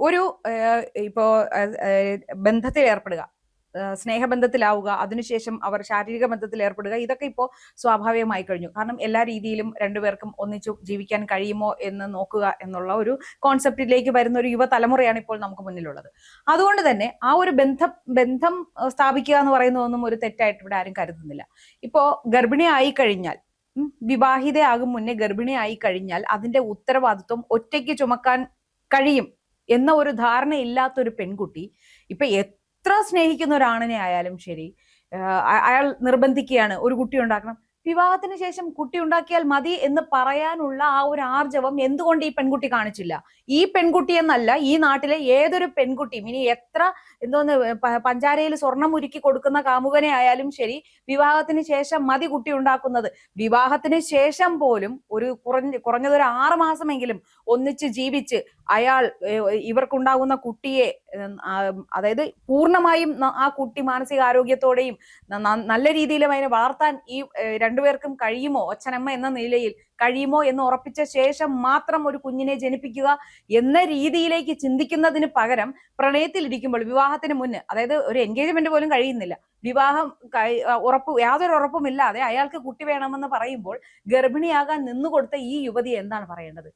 ഒരു ഇപ്പോ ബന്ധത്തിൽ ഏർപ്പെടുക, സ്നേഹബന്ധത്തിലാവുക, അതിനുശേഷം അവർ ശാരീരിക ബന്ധത്തിൽ ഏർപ്പെടുക, ഇതൊക്കെ ഇപ്പോൾ സ്വാഭാവികമായി കഴിഞ്ഞു. കാരണം എല്ലാ രീതിയിലും രണ്ടുപേർക്കും ഒന്നിച്ചു ജീവിക്കാൻ കഴിയുമോ എന്ന് നോക്കുക എന്നുള്ള ഒരു കോൺസെപ്റ്റിലേക്ക് വരുന്ന ഒരു യുവതലമുറയാണ് ഇപ്പോൾ നമുക്ക് മുന്നിലുള്ളത്. അതുകൊണ്ട് തന്നെ ആ ഒരു ബന്ധം സ്ഥാപിക്കുക എന്ന് പറയുന്നതൊന്നും ഒരു തെറ്റായിട്ട് ഇവിടെ ആരും കരുതുന്നില്ല. ഇപ്പോ ഗർഭിണിയായി കഴിഞ്ഞാൽ, വിവാഹിതയാകും മുന്നേ ഗർഭിണിയായി കഴിഞ്ഞാൽ അതിന്റെ ഉത്തരവാദിത്വം ഒറ്റയ്ക്ക് ചുമക്കാൻ കഴിയും എന്ന ഒരു ധാരണ ഇല്ലാത്തൊരു പെൺകുട്ടി ഇപ്പൊ എത്ര സ്നേഹിക്കുന്ന ഒരാണിനെ ആയാലും ശരി, അയാൾ നിർബന്ധിക്കുകയാണ് ഒരു കുട്ടി ഉണ്ടാക്കണം, വിവാഹത്തിന് ശേഷം കുട്ടി ഉണ്ടാക്കിയാൽ മതി എന്ന് പറയാനുള്ള ആ ഒരു ആർജവം എന്തുകൊണ്ട് ഈ പെൺകുട്ടി കാണിച്ചില്ല? ഈ പെൺകുട്ടി എന്നല്ല, ഈ നാട്ടിലെ ഏതൊരു പെൺകുട്ടിയും, ഇനി എത്ര എന്തോന്ന് പഞ്ചാരയിൽ സ്വർണം ഉരുക്കി കൊടുക്കുന്ന കാമുകനെ ആയാലും ശരി, വിവാഹത്തിന് ശേഷം മതി കുട്ടി ഉണ്ടാക്കുന്നത്. വിവാഹത്തിന് ശേഷം പോലും ഒരു കുറഞ്ഞത് ഒരു 6 മാസമെങ്കിലും ഒന്നിച്ച് ജീവിച്ച് അയാൾ ഇവർക്കുണ്ടാകുന്ന കുട്ടിയെ, അതായത് പൂർണ്ണമായും ആ കുട്ടി മാനസികാരോഗ്യത്തോടെയും നല്ല രീതിയിലും അതിനെ വളർത്താൻ ഈ രണ്ടുപേർക്കും കഴിയുമോ, അച്ഛനമ്മ എന്ന നിലയിൽ കഴിയുമോ എന്ന് ഉറപ്പിച്ച ശേഷം മാത്രം ഒരു കുഞ്ഞിനെ ജനിപ്പിക്കുക എന്ന രീതിയിലേക്ക് ചിന്തിക്കുന്നതിന് പകരം, പ്രണയത്തിലിരിക്കുമ്പോൾ വിവാഹത്തിന് മുന്ന്, അതായത് ഒരു എൻഗേജ്മെന്റ് പോലും കഴിയുന്നില്ല, വിവാഹം യാതൊരു ഉറപ്പുമില്ലാതെ അയാൾക്ക് കുട്ടി വേണമെന്ന് പറയുമ്പോൾ ഗർഭിണിയാകാൻ നിന്നുകൊടുത്ത ഈ യുവതി എന്താണ് പറയേണ്ടത്?